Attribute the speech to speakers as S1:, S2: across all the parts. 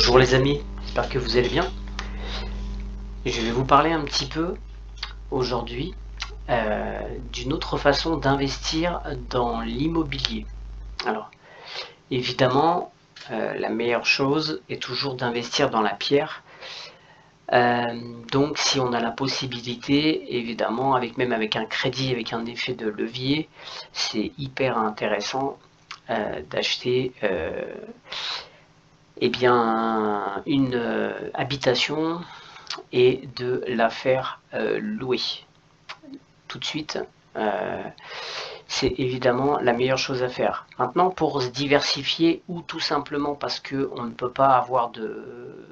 S1: Bonjour les amis, j'espère que vous allez bien. Je vais vous parler un petit peu aujourd'hui d'une autre façon d'investir dans l'immobilier. Alors, évidemment, la meilleure chose est toujours d'investir dans la pierre. Donc, si on a la possibilité, évidemment, même avec un crédit, avec un effet de levier, c'est hyper intéressant d'acheter une habitation et de la faire louer tout de suite. C'est évidemment la meilleure chose à faire. Maintenant, pour se diversifier ou tout simplement parce qu'on ne peut pas avoir de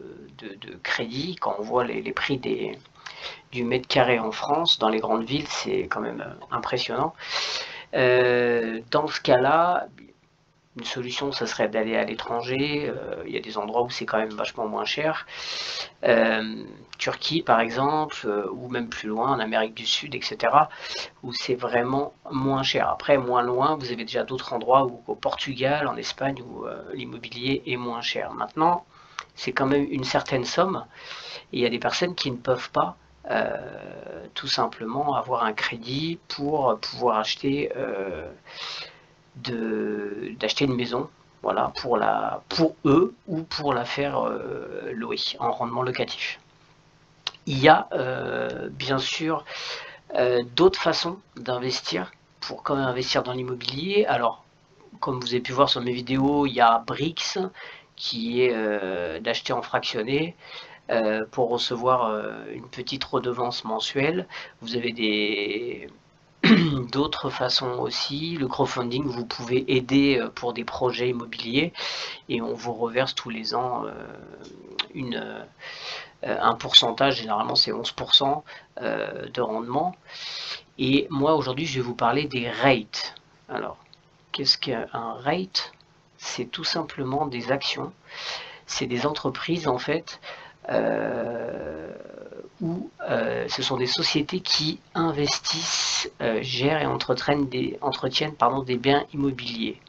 S1: crédit, quand on voit les prix du mètre carré en France, dans les grandes villes, c'est quand même impressionnant. Dans ce cas-là, une solution, ça serait d'aller à l'étranger. Il y a des endroits où c'est quand même vachement moins cher. Turquie, par exemple, ou même plus loin, en Amérique du Sud, etc., où c'est vraiment moins cher. Après, moins loin, vous avez déjà d'autres endroits, où, au Portugal, en Espagne, où l'immobilier est moins cher. Maintenant, c'est quand même une certaine somme. Et il y a des personnes qui ne peuvent pas tout simplement avoir un crédit pour pouvoir acheter d'acheter une maison, voilà, pour eux ou pour la faire louer en rendement locatif. Il y a bien sûr d'autres façons d'investir pour quand même investir dans l'immobilier. Alors, comme vous avez pu voir sur mes vidéos, il y a Brix qui est d'acheter en fractionné pour recevoir une petite redevance mensuelle. Vous avez d'autres façons aussi. Le crowdfunding, vous pouvez aider pour des projets immobiliers et on vous reverse tous les ans un pourcentage, généralement c'est 11% de rendement. Et moi aujourd'hui je vais vous parler des rates. Alors, qu'est-ce qu'un rate? C'est tout simplement des actions, c'est des entreprises en fait où ce sont des sociétés qui investissent, gèrent et entretiennent des biens immobiliers.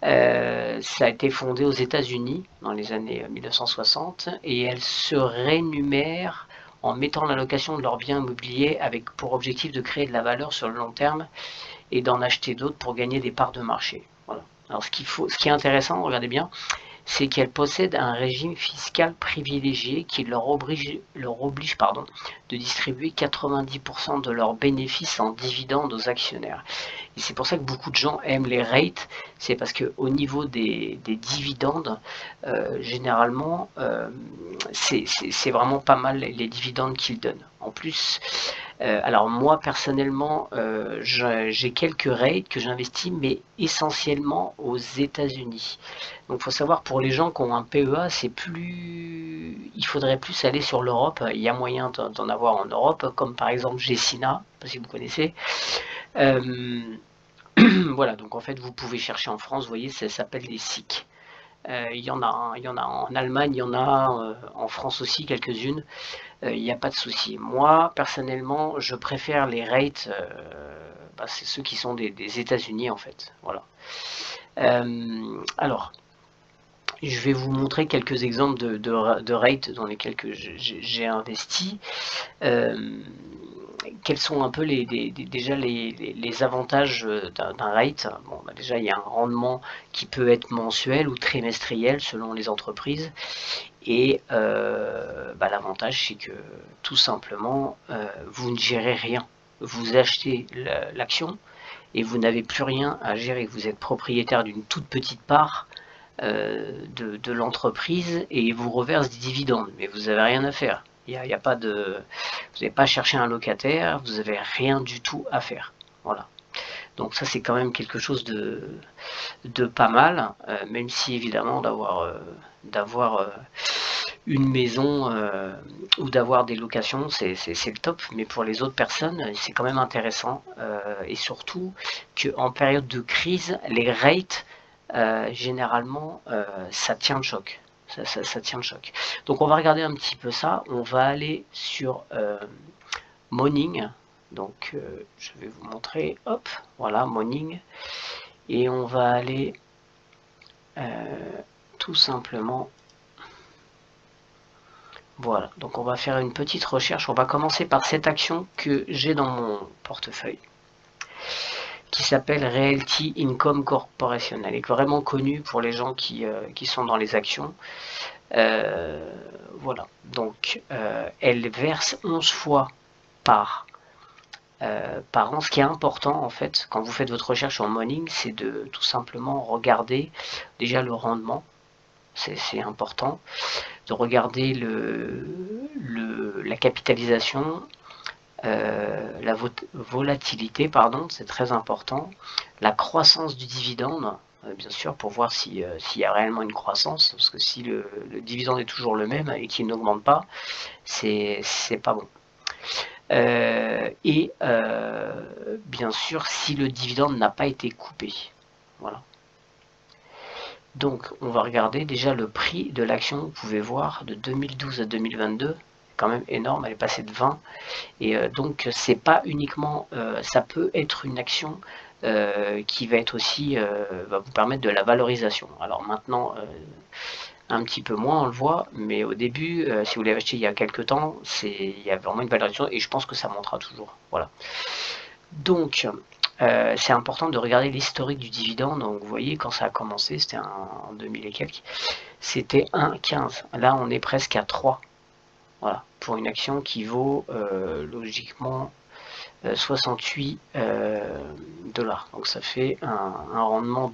S1: Ça a été fondé aux États-Unis dans les années 1960 et elles se rémunèrent en mettant la location de leurs biens immobiliers avec pour objectif de créer de la valeur sur le long terme et d'en acheter d'autres pour gagner des parts de marché. Voilà. Alors ce qui est intéressant, regardez bien, c'est qu'elles possèdent un régime fiscal privilégié qui leur oblige de distribuer 90% de leurs bénéfices en dividendes aux actionnaires. Et c'est pour ça que beaucoup de gens aiment les rates, c'est parce qu'au niveau des dividendes, généralement, c'est vraiment pas mal les dividendes qu'ils donnent. En plus, alors moi personnellement, j'ai quelques rates que j'investis, mais essentiellement aux États-Unis. Donc il faut savoir, pour les gens qui ont un PEA, il faudrait plus aller sur l'Europe. Il y a moyen d'en avoir en Europe, comme par exemple Gecina, si vous connaissez. Voilà, donc en fait vous pouvez chercher en France, vous voyez, ça s'appelle les SIC. Il y en a en Allemagne, il y en a en France aussi quelques-unes. Il n'y a pas de souci. Moi personnellement, je préfère les rates, c'est ceux qui sont des États-Unis en fait. Voilà. Alors, je vais vous montrer quelques exemples de rates dans lesquels j'ai investi. Quels sont un peu déjà les avantages d'un rate? Bon, déjà, il y a un rendement qui peut être mensuel ou trimestriel selon les entreprises. Et l'avantage, c'est que tout simplement, vous ne gérez rien. Vous achetez l'action et vous n'avez plus rien à gérer. Vous êtes propriétaire d'une toute petite part de l'entreprise et il vous reverse des dividendes, mais vous n'avez rien à faire. Il y a pas de, vous n'avez pas cherché un locataire, vous n'avez rien du tout à faire. Voilà. Donc ça c'est quand même quelque chose de pas mal, même si évidemment d'avoir une maison ou d'avoir des locations, c'est le top, mais pour les autres personnes, c'est quand même intéressant. Et surtout qu'en période de crise, les rates, généralement, ça tient le choc. Ça tient le choc. Donc on va regarder un petit peu ça. On va aller sur Morning. Donc je vais vous montrer. Hop, voilà, Morning. Et on va aller tout simplement Voilà, donc on va faire une petite recherche. On va commencer par cette action que j'ai dans mon portefeuille, qui s'appelle Realty Income Corporation. Elle est vraiment connue pour les gens qui sont dans les actions. Voilà, donc elle verse 11 fois par an. Ce qui est important en fait quand vous faites votre recherche en morning, c'est de tout simplement regarder déjà le rendement, c'est important, de regarder la capitalisation, la volatilité, pardon, c'est très important, la croissance du dividende, bien sûr, pour voir s'il y a réellement une croissance, parce que si le dividende est toujours le même et qu'il n'augmente pas, c'est pas bon. Et bien sûr, si le dividende n'a pas été coupé. Voilà. Donc, on va regarder déjà le prix de l'action. Vous pouvez voir de 2012 à 2022, quand même énorme. Elle est passée de 20. Et donc, c'est pas uniquement, ça peut être une action qui va être aussi, va vous permettre de la valorisation. Alors maintenant, un petit peu moins, on le voit, mais au début, si vous l'avez acheté il y a quelques temps, il y a vraiment une valorisation et je pense que ça montera toujours. Voilà. Donc, c'est important de regarder l'historique du dividende. Donc, vous voyez, quand ça a commencé, c'était en 2000 et quelques, c'était 1,15. Là, on est presque à 3. Voilà, pour une action qui vaut logiquement 68 dollars. Donc, ça fait un rendement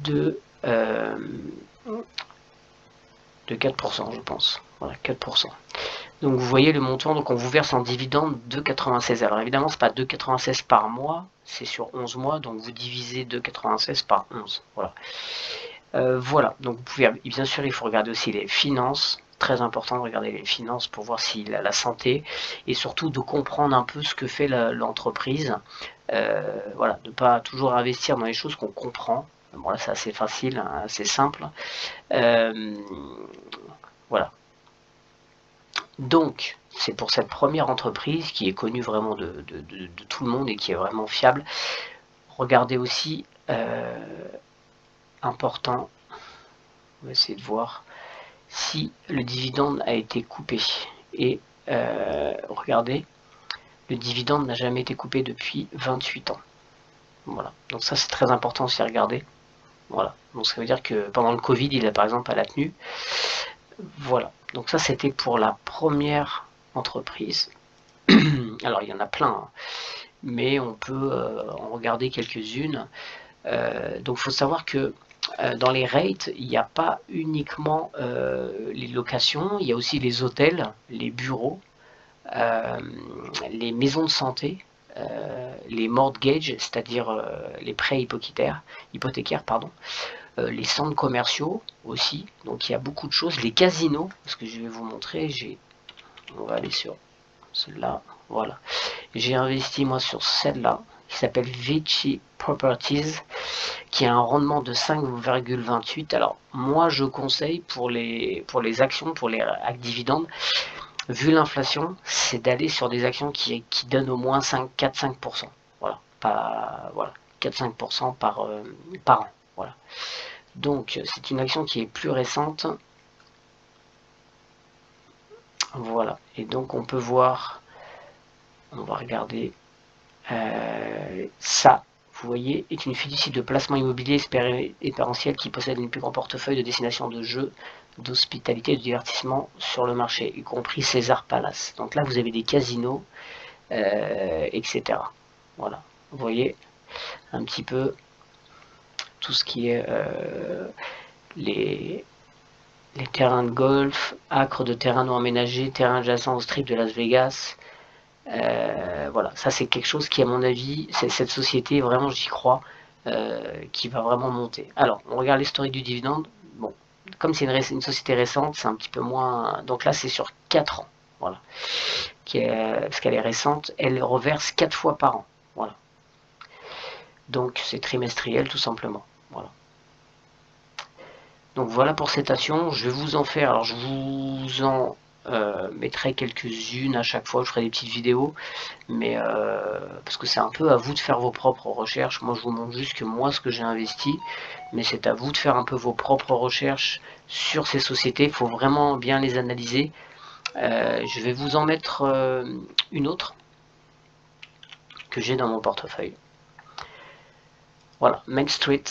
S1: de 4%, je pense. Voilà, 4%. Donc vous voyez le montant, donc on vous verse en dividende 2,96. Alors évidemment, c'est pas 2,96 par mois, c'est sur 11 mois, donc vous divisez 2,96 par 11. Voilà. Voilà, donc vous pouvez, bien sûr, il faut regarder aussi les finances. Très important de regarder les finances pour voir s'il a la santé et surtout de comprendre un peu ce que fait l'entreprise. Voilà, de ne pas toujours investir dans les choses qu'on comprend. Bon, là, c'est assez facile, hein, assez simple. Voilà. Donc, c'est pour cette première entreprise qui est connue vraiment de tout le monde et qui est vraiment fiable. Regardez aussi, important, on va essayer de voir si le dividende a été coupé. Et regardez, le dividende n'a jamais été coupé depuis 28 ans. Voilà, donc ça c'est très important aussi à regarder. Voilà, donc ça veut dire que pendant le Covid, il a par exemple à la tenue. Voilà, donc ça c'était pour la première entreprise. Alors il y en a plein, hein, mais on peut en regarder quelques-unes. Donc il faut savoir que dans les rates, il n'y a pas uniquement les locations, il y a aussi les hôtels, les bureaux, les maisons de santé, les mortgages, c'est-à-dire les prêts hypothécaires, pardon, les centres commerciaux aussi. Donc il y a beaucoup de choses. Les casinos, parce que je vais vous montrer, on va aller sur celle-là, voilà. J'ai investi moi sur celle-là, qui s'appelle Vici Properties, qui a un rendement de 5,28. Alors moi je conseille pour les actions, pour les dividendes, vu l'inflation, c'est d'aller sur des actions qui donnent au moins 4-5%. Voilà, pas, voilà, 4-5% par an. Voilà. Donc c'est une action qui est plus récente. Voilà, et donc on peut voir, on va regarder ça. Vous voyez, est une fiducie de placement immobilier expérientiel qui possède une plus grand portefeuille de destination de jeux, d'hospitalité et de divertissement sur le marché, y compris César Palace. Donc là, vous avez des casinos, etc. Voilà, vous voyez un petit peu tout ce qui est les terrains de golf, acres de terrain non aménagés, terrains adjacents au strip de Las Vegas. Voilà, ça c'est quelque chose qui, à mon avis, cette société, vraiment j'y crois, qui va vraiment monter. Alors, on regarde l'historique du dividende. Bon, comme c'est une société récente, c'est un petit peu moins. Donc là, c'est sur 4 ans. Voilà. Parce qu'elle est récente, elle reverse 4 fois par an. Voilà. Donc c'est trimestriel tout simplement. Voilà. Donc voilà pour cette action. Je vais vous en faire. Alors je vous en mettrai quelques-unes à chaque fois, je ferai des petites vidéos, mais parce que c'est un peu à vous de faire vos propres recherches. Moi je vous montre juste que moi ce que j'ai investi, mais c'est à vous de faire un peu vos propres recherches sur ces sociétés. Il faut vraiment bien les analyser. Je vais vous en mettre une autre que j'ai dans mon portefeuille. Voilà, Main Street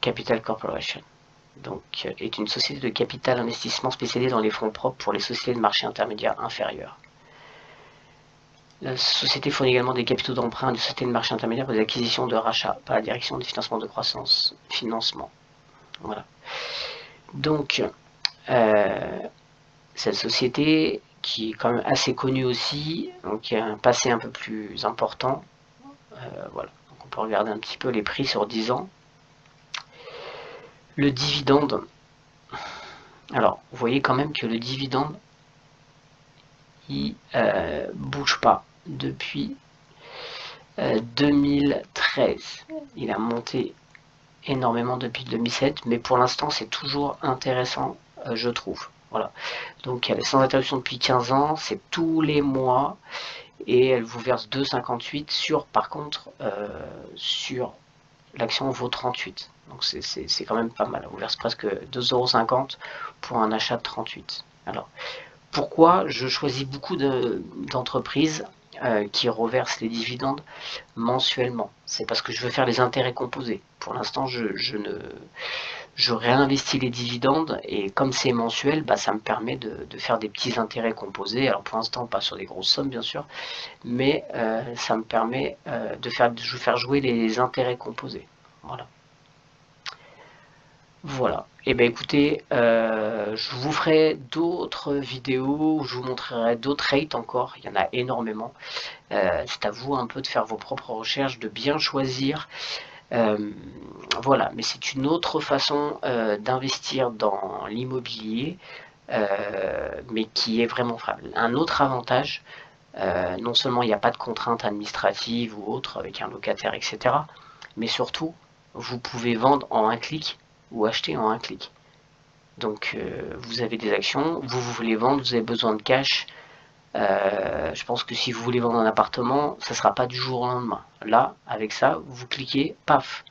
S1: Capital Corporation. Donc, est une société de capital investissement spécialisée dans les fonds propres pour les sociétés de marché intermédiaire inférieurs. La société fournit également des capitaux d'emprunt à des sociétés de marché intermédiaire pour des acquisitions de rachats par la direction des financements de croissance, financement. Voilà. Donc, cette société qui est quand même assez connue aussi, donc qui a un passé un peu plus important. Voilà. Donc, on peut regarder un petit peu les prix sur 10 ans. Le dividende. Alors, vous voyez quand même que le dividende, il bouge pas depuis 2013. Il a monté énormément depuis 2007, mais pour l'instant, c'est toujours intéressant, je trouve. Voilà. Donc, elle est sans interruption depuis 15 ans, c'est tous les mois, et elle vous verse 2,58 sur, par contre, sur l'action vaut 38. Donc c'est quand même pas mal. On verse presque 2,50 € pour un achat de 38. Alors, pourquoi je choisis beaucoup d'entreprises qui reversent les dividendes mensuellement? C'est parce que je veux faire les intérêts composés. Pour l'instant, je réinvestis les dividendes et comme c'est mensuel, bah, ça me permet de faire des petits intérêts composés. Alors pour l'instant, pas sur des grosses sommes bien sûr, mais ça me permet de faire jouer les intérêts composés. Voilà. Voilà. Et bien écoutez, je vous ferai d'autres vidéos où je vous montrerai d'autres rates encore. Il y en a énormément. C'est à vous un peu de faire vos propres recherches, de bien choisir. Voilà, mais c'est une autre façon d'investir dans l'immobilier, mais qui est vraiment favorable. Un autre avantage, non seulement il n'y a pas de contraintes administratives ou autres avec un locataire, etc., mais surtout, vous pouvez vendre en un clic ou acheter en un clic. Donc vous avez des actions, vous voulez vendre, vous avez besoin de cash. Je pense que si vous voulez vendre un appartement, ça ne sera pas du jour au lendemain. Là, avec ça, vous cliquez, paf,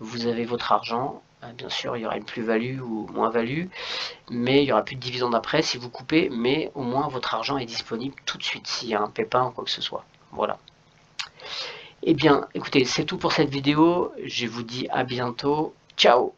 S1: vous avez votre argent. Bien sûr, il y aura une plus-value ou moins-value, mais il n'y aura plus de dividendes après si vous coupez, mais au moins votre argent est disponible tout de suite s'il y a un pépin ou quoi que ce soit. Voilà. Eh bien, écoutez, c'est tout pour cette vidéo. Je vous dis à bientôt. Ciao!